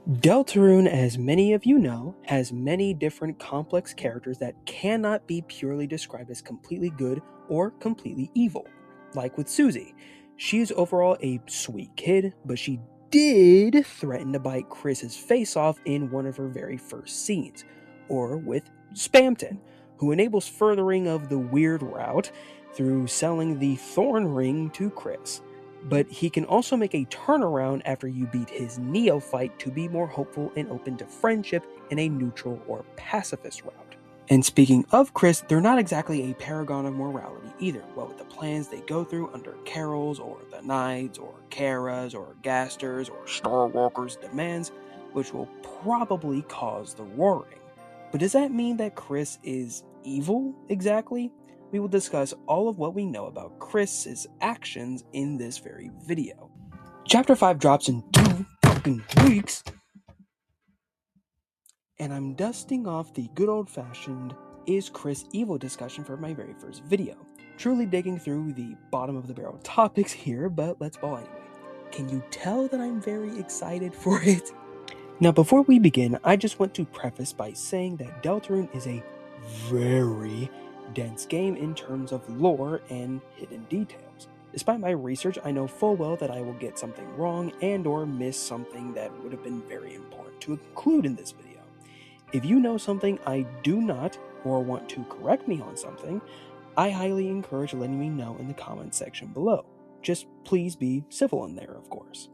Deltarune, as many of you know, has many different complex characters that cannot be purely described as completely good or completely evil. Like with Susie, she is overall a sweet kid, but she did threaten to bite Kris's face off in one of her very first scenes. Or with Spamton, who enables furthering of the weird route through selling the Thorn Ring to Kris. But he can also make a turnaround after you beat his neophyte to be more hopeful and open to friendship in a neutral or pacifist route. And speaking of Kris, they're not exactly a paragon of morality either, what with the plans they go through under Carol's or the Knight's or Kara's or Gaster's or Starwalker's demands, which will probably cause the roaring. But does that mean that Kris is evil exactly? We will discuss all of what we know about Kris's actions in this very video. Chapter 5 drops in 2 fucking weeks, and I'm dusting off the good old-fashioned Is Kris Evil discussion for my very first video. Truly digging through the bottom of the barrel topics here, but let's ball anyway. Can you tell that I'm very excited for it? Now, before we begin, I just want to preface by saying that Deltarune is a very dense game in terms of lore and hidden details. Despite my research, I know full well that I will get something wrong and or miss something that would have been very important to include in this video. If you know something I do not or want to correct me on something, I highly encourage letting me know in the comments section below. Just please be civil in there, of course.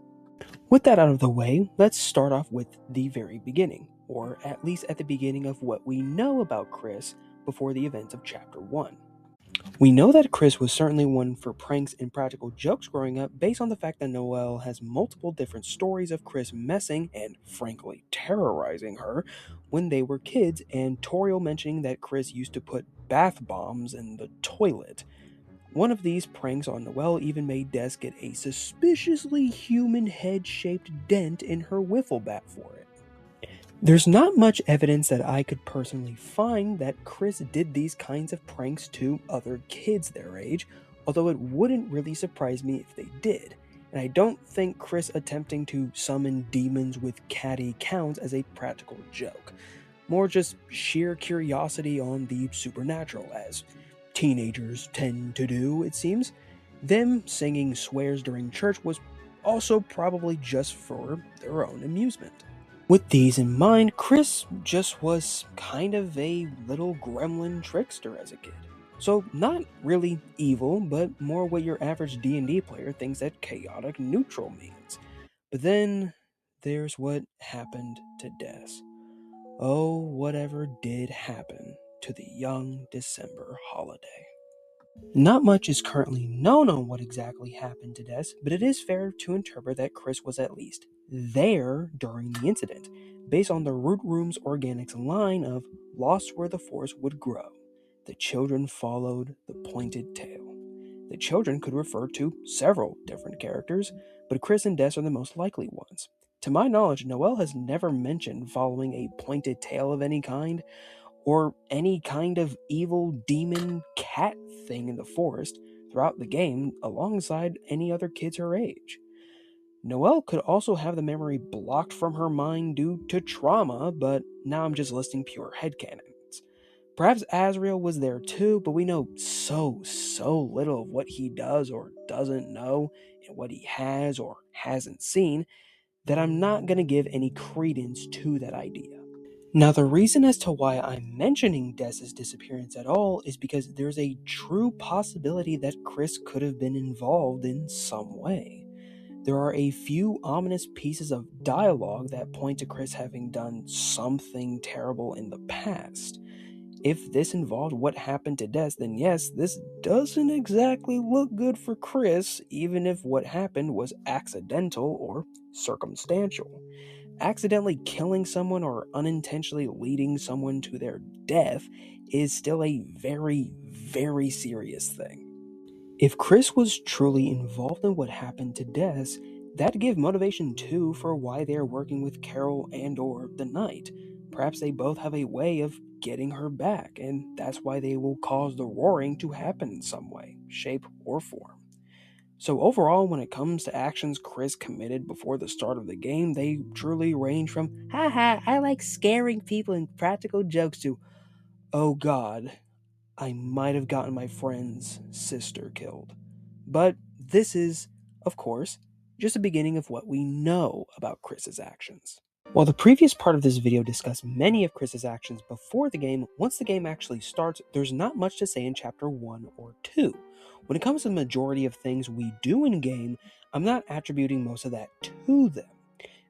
With that out of the way, let's start off with the very beginning, or at least at the beginning of what we know about Kris before the events of Chapter 1. We know that Kris was certainly one for pranks and practical jokes growing up based on the fact that Noelle has multiple different stories of Kris messing and frankly terrorizing her when they were kids, and Toriel mentioning that Kris used to put bath bombs in the toilet. One of these pranks on Noelle even made Des get a suspiciously human head-shaped dent in her wiffle bat for it. There's not much evidence that I could personally find that Kris did these kinds of pranks to other kids their age, although it wouldn't really surprise me if they did. And I don't think Kris attempting to summon demons with catty counts as a practical joke. More just sheer curiosity on the supernatural, as teenagers tend to do, it seems. Them singing swears during church was also probably just for their own amusement. With these in mind, Kris just was kind of a little gremlin trickster as a kid. So not really evil, but more what your average D&D player thinks that chaotic neutral means. But then there's what happened to Des. Oh, whatever did happen to the young December holiday. Not much is currently known on what exactly happened to Des, but it is fair to interpret that Kris was at least there during the incident, based on the Root Room's organics line of lost where the forest would grow. The children followed the pointed tail. The children could refer to several different characters, but Kris and Des are the most likely ones. To my knowledge, Noelle has never mentioned following a pointed tail of any kind, or any kind of evil demon cat thing in the forest throughout the game alongside any other kids her age. Noelle could also have the memory blocked from her mind due to trauma, but now I'm just listing pure headcanons. Perhaps Azrael was there too, but we know so little of what he does or doesn't know and what he has or hasn't seen that I'm not going to give any credence to that idea. Now, the reason as to why I'm mentioning Des's disappearance at all is because there's a true possibility that Kris could have been involved in some way. There are a few ominous pieces of dialogue that point to Kris having done something terrible in the past. If this involved what happened to Des, then yes, this doesn't exactly look good for Kris, even if what happened was accidental or circumstantial. Accidentally killing someone or unintentionally leading someone to their death is still a very serious thing. If Kris was truly involved in what happened to Des, that'd give motivation too for why they're working with Carol and or the Knight. Perhaps they both have a way of getting her back, and that's why they will cause the roaring to happen in some way, shape, or form. So overall, when it comes to actions Kris committed before the start of the game, they truly range from, haha, I like scaring people and practical jokes, to, oh god, I might have gotten my friend's sister killed. But this is, of course, just the beginning of what we know about Kris's actions. While the previous part of this video discussed many of Kris's actions before the game, once the game actually starts, there's not much to say in Chapter 1 or 2. When it comes to the majority of things we do in-game, I'm not attributing most of that to them.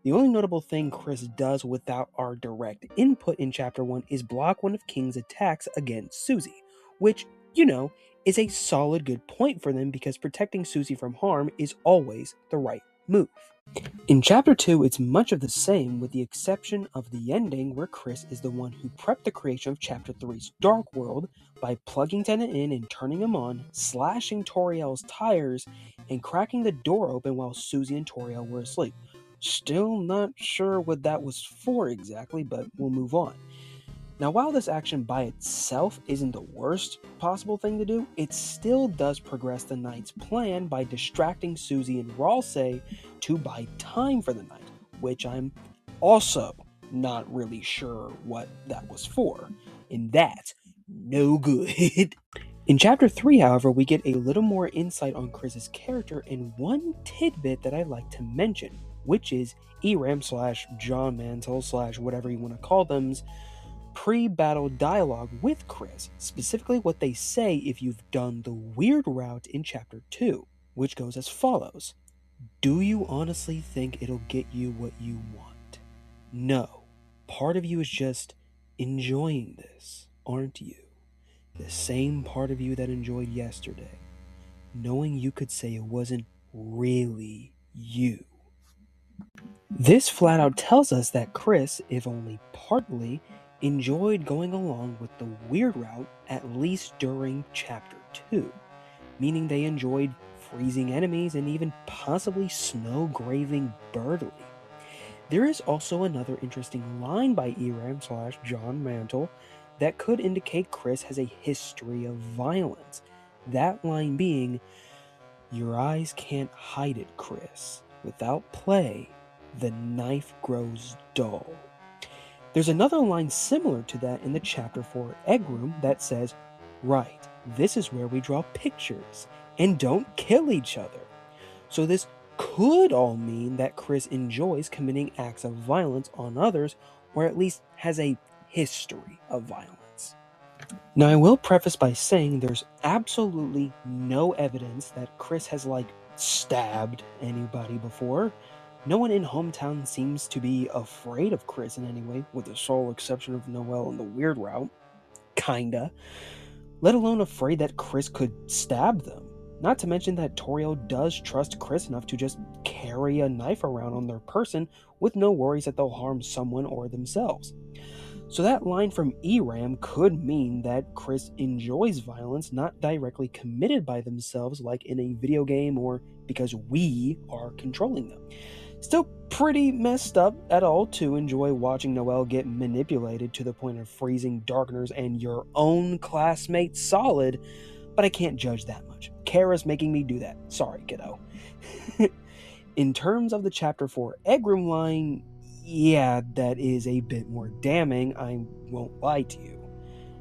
The only notable thing Kris does without our direct input in Chapter 1 is block one of King's attacks against Susie, which, is a solid good point for them because protecting Susie from harm is always the right move. In Chapter 2, it's much of the same with the exception of the ending where Kris is the one who prepped the creation of Chapter 3's Dark World by plugging Tennant in and turning him on, slashing Toriel's tires, and cracking the door open while Susie and Toriel were asleep. Still not sure what that was for exactly, but we'll move on. Now, while this action by itself isn't the worst possible thing to do, it still does progress the Knight's plan by distracting Susie and Ralsei to buy time for the Knight, which I'm also not really sure what that was for, and that's no good. In Chapter 3, however, we get a little more insight on Kris's character and one tidbit that I like to mention, which is ERAM/John Mantle/ whatever you want to call them's pre-battle dialogue with Kris, specifically what they say if you've done the weird route in Chapter 2, which goes as follows. Do you honestly think it'll get you what you want? No. Part of you is just enjoying this, aren't you? The same part of you that enjoyed yesterday, knowing you could say it wasn't really you. This flat out tells us that Kris, if only partly, enjoyed going along with the weird route at least during Chapter 2, meaning they enjoyed freezing enemies and even possibly snowgraving Birdly. There is also another interesting line by ERAM/John Mantle that could indicate Kris has a history of violence. That line being, your eyes can't hide it, Kris. Without play, the knife grows dull. There's another line similar to that in the Chapter 4 Egg Room that says, right, this is where we draw pictures and don't kill each other. So this could all mean that Kris enjoys committing acts of violence on others, or at least has a history of violence. Now, I will preface by saying there's absolutely no evidence that Kris has, stabbed anybody before. No one in Hometown seems to be afraid of Kris in any way, with the sole exception of Noelle and the weird route. Kinda. Let alone afraid that Kris could stab them. Not to mention that Toriel does trust Kris enough to just carry a knife around on their person with no worries that they'll harm someone or themselves. So that line from ERAM could mean that Kris enjoys violence not directly committed by themselves like in a video game or because we are controlling them. Still pretty messed up at all to enjoy watching Noelle get manipulated to the point of freezing Darkners and your own classmate Solid, but I can't judge that much. Kara's making me do that. Sorry, kiddo. In terms of the Chapter 4 Egg Room line, yeah, that is a bit more damning, I won't lie to you.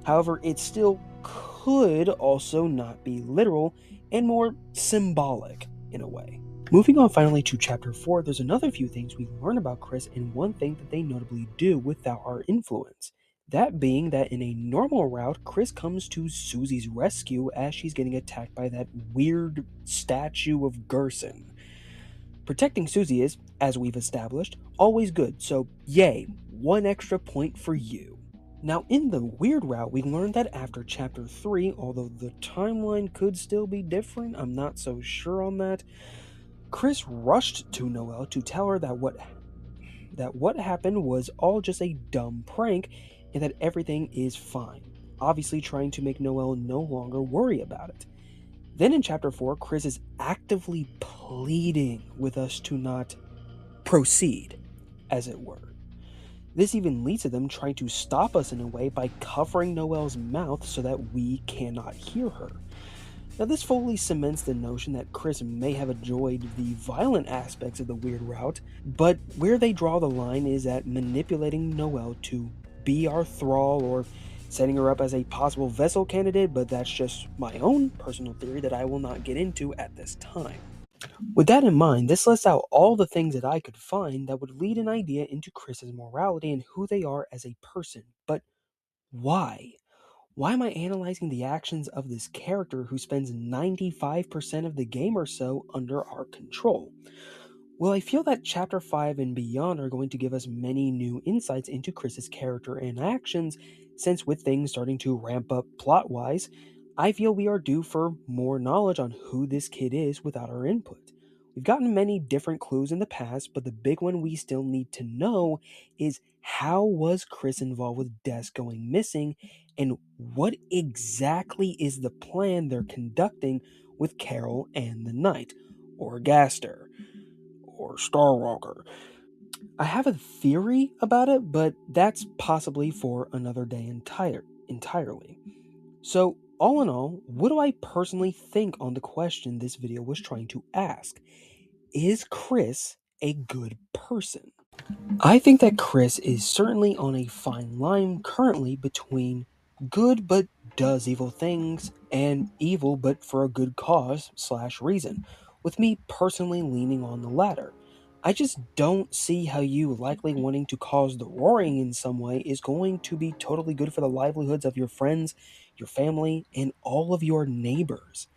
However, it still could also not be literal and more symbolic in a way. Moving on finally to Chapter 4, there's another few things we learn about Kris and one thing that they notably do without our influence. That being that in a normal route, Kris comes to Susie's rescue as she's getting attacked by that weird statue of Gerson. Protecting Susie is, as we've established, always good, so yay, 1 extra point for you. Now in the weird route, we learned that after Chapter 3, although the timeline could still be different, I'm not so sure on that, Kris rushed to Noelle to tell her that what happened was all just a dumb prank and that everything is fine, obviously trying to make Noelle no longer worry about it. Then in Chapter 4, Kris is actively pleading with us to not proceed, as it were. This even leads to them trying to stop us in a way by covering Noelle's mouth so that we cannot hear her. Now, this fully cements the notion that Kris may have enjoyed the violent aspects of the weird route, but where they draw the line is at manipulating Noelle to be our thrall or setting her up as a possible vessel candidate, but that's just my own personal theory that I will not get into at this time. With that in mind, this lists out all the things that I could find that would lead an idea into Kris's morality and who they are as a person. But why? Why am I analyzing the actions of this character who spends 95% of the game or so under our control? Well, I feel that Chapter 5 and beyond are going to give us many new insights into Kris's character and actions, since with things starting to ramp up plot-wise, I feel we are due for more knowledge on who this kid is without our input. We've gotten many different clues in the past, but the big one we still need to know is how was Kris involved with Des going missing, and what exactly is the plan they're conducting with Carol and the Knight, or Gaster, or Starwalker. I have a theory about it, but that's possibly for another day entirely. So, all in all, what do I personally think on the question this video was trying to ask? Is Kris a good person? I think that Kris is certainly on a fine line currently between good but does evil things and evil but for a good cause / reason, with me personally leaning on the latter. I just don't see how you likely wanting to cause the roaring in some way is going to be totally good for the livelihoods of your friends, your family, and all of your neighbors.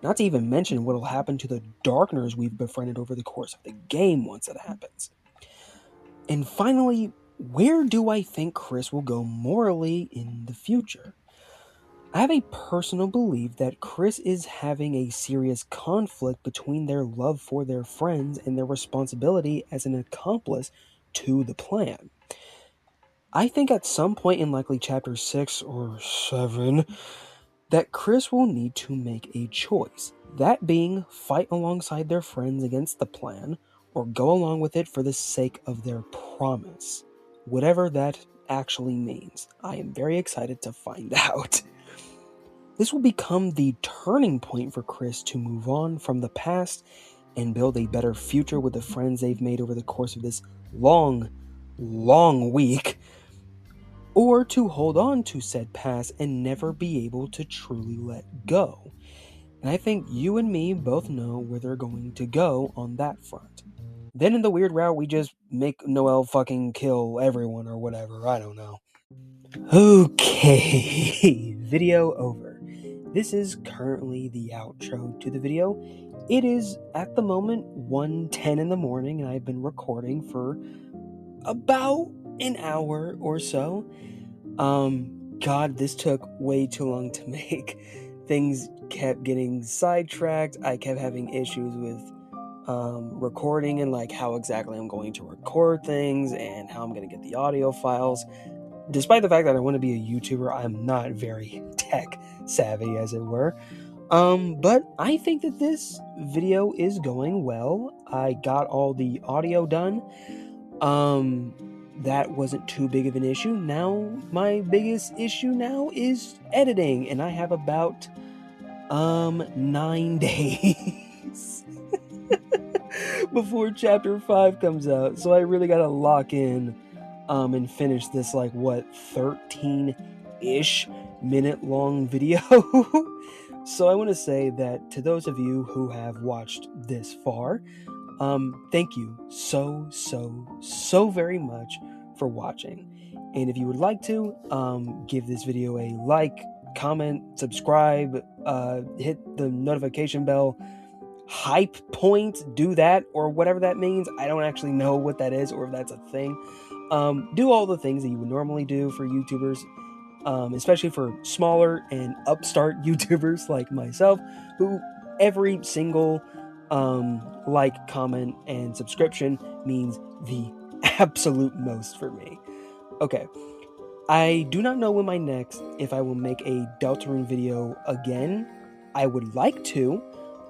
Not to even mention what will happen to the Darkners we've befriended over the course of the game once it happens. And finally, where do I think Kris will go morally in the future? I have a personal belief that Kris is having a serious conflict between their love for their friends and their responsibility as an accomplice to the plan. I think at some point in likely chapter 6 or 7, that Kris will need to make a choice. That being, fight alongside their friends against the plan, or go along with it for the sake of their promise. Whatever that actually means. I am very excited to find out. This will become the turning point for Kris to move on from the past and build a better future with the friends they've made over the course of this long week, or to hold on to said past and never be able to truly let go. And I think you and me both know where they're going to go on that front. Then in the weird route, we just make Noelle fucking kill everyone or whatever, I don't know. Okay, video over. This is currently the outro to the video. It is, at the moment, 1:10 in the morning, and I've been recording for about an hour or so. God, this took way too long to make. Things kept getting sidetracked. I kept having issues with recording and like how exactly I'm going to record things and how I'm going to get the audio files. Despite the fact that I want to be a YouTuber, I'm not very tech savvy, as it were. But I think that this video is going well. I got all the audio done. That wasn't too big of an issue. Now, my biggest issue now is editing, and I have about 9 days before chapter 5 comes out. So I really gotta lock in and finish this 13-ish minute long video. So I want to say that to those of you who have watched this far, thank you so very much for watching. And if you would like to, give this video a like, comment, subscribe, hit the notification bell, hype point, do that, or whatever that means. I don't actually know what that is or if that's a thing. Do all the things that you would normally do for YouTubers, especially for smaller and upstart YouTubers like myself, who every single like, comment, and subscription means the absolute most for me. Okay, I do not know when if I will make a Deltarune video again. I would like to,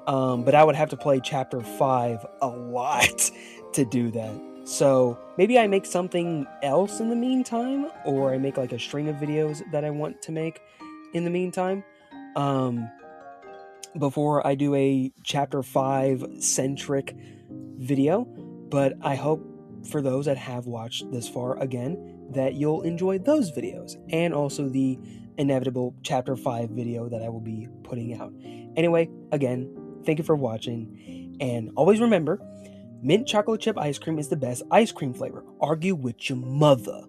but I would have to play chapter 5 a lot to do that. So maybe I make something else in the meantime, or I make a string of videos that I want to make in the meantime. before I do a Chapter 5 centric video, but I hope for those that have watched this far, again, that you'll enjoy those videos, and also the inevitable Chapter 5 video that I will be putting out. Anyway, again, thank you for watching, and always remember, mint chocolate chip ice cream is the best ice cream flavor. Argue with your mother.